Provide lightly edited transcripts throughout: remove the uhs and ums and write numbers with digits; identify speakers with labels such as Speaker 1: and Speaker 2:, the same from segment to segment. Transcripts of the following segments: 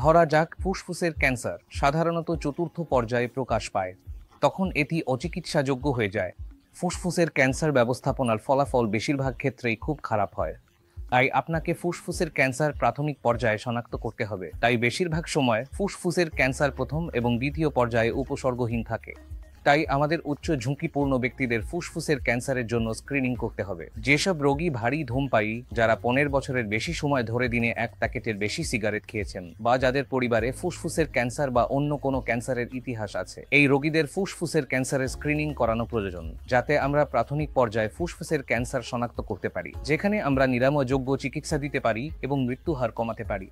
Speaker 1: ধরা যাক ফুসফুসের ক্যান্সার সাধারণত চতুর্থ পর্যায়ে প্রকাশ পায়, তখন এটি অচিকিৎসাযোগ্য হয়ে যায়। ফুসফুসের ক্যান্সার ব্যবস্থাপনার ফলাফল বেশিরভাগ ক্ষেত্রেই খুব খারাপ হয়। তাই আপনাকে ফুসফুসের ক্যান্সার প্রাথমিক পর্যায়ে শনাক্ত করতে হবে। তাই বেশিরভাগ সময় ফুসফুসের ক্যান্সার প্রথম এবং দ্বিতীয় পর্যায়ে উপসর্গহীন থাকে। তাই আমাদের উচ্চ ঝুঁকিপূর্ণ ব্যক্তিদের ফুসফুসের ক্যান্সারের জন্য স্ক্রিনিং করতে হবে। যেসব রোগী ভারী ধূমপায়ী, যারা 15 বছরের বেশি সময় ধরে দিনে 1 প্যাকেটের বেশি সিগারেট খেয়েছেন, বা যাদের পরিবারে ফুসফুসের ক্যান্সার বা অন্য কোনো ক্যান্সারের ইতিহাস আছে, এই রোগীদের ফুসফুসের ক্যান্সারের স্ক্রিনিং করানো প্রয়োজন, যাতে আমরা প্রাথমিক পর্যায়ে ফুসফুসের ক্যান্সার শনাক্ত করতে পারি, যেখানে আমরা নিরাময়যোগ্য চিকিৎসা দিতে পারি এবং মৃত্যু হার কমাতে পারি।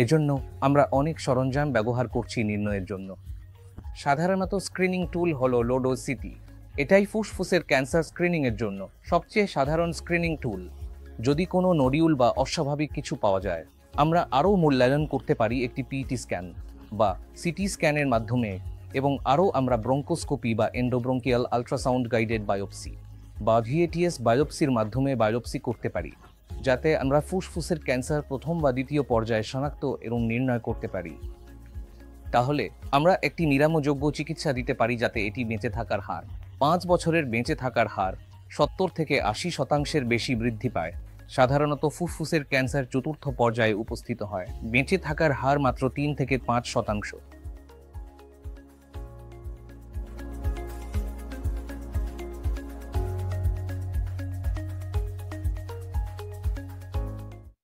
Speaker 1: এজন্য আমরা অনেক সরঞ্জাম ব্যবহার করছি নির্ণয়ের জন্য। সাধারণত স্ক্রিনিং টুল হলো লো-ডোজ সিটি। এটাই ফুসফুসের ক্যান্সার স্ক্রিনিং এর জন্য সবচেয়ে সাধারণ স্ক্রিনিং টুল। যদি কোনো নডিউল বা অস্বাভাবিক কিছু পাওয়া যায়, আমরা আরও মূল্যায়ন করতে পারি একটি পিটি স্ক্যান বা সিটি স্ক্যানের মাধ্যমে, এবং আরও আমরা ব্রঙ্কোস্কোপি বা এন্ডোব্রঙ্কিয়াল আল্ট্রাসাউন্ড গাইডেড বায়োপসি বা ভিএটিএস বায়োপসির মাধ্যমে বায়োপসি করতে পারি, যাতে আমরা ফুসফুসের ক্যান্সার প্রথম বা দ্বিতীয় পর্যায়ে শনাক্ত এবং নির্ণয় করতে পারি। তাহলে আমরা একটি নিরাময়যোগ্য চিকিৎসা দিতে পারি, যাতে এটি বেঁচে থাকার হার 5 বছরের বেঁচে থাকার হার 70 থেকে 80% বেশি বৃদ্ধি পায়। সাধারণত ফুসফুসের ক্যান্সার চতুর্থ পর্যায়ে উপস্থিত হয়। বেঁচে থাকার হার মাত্র 3 থেকে 5%।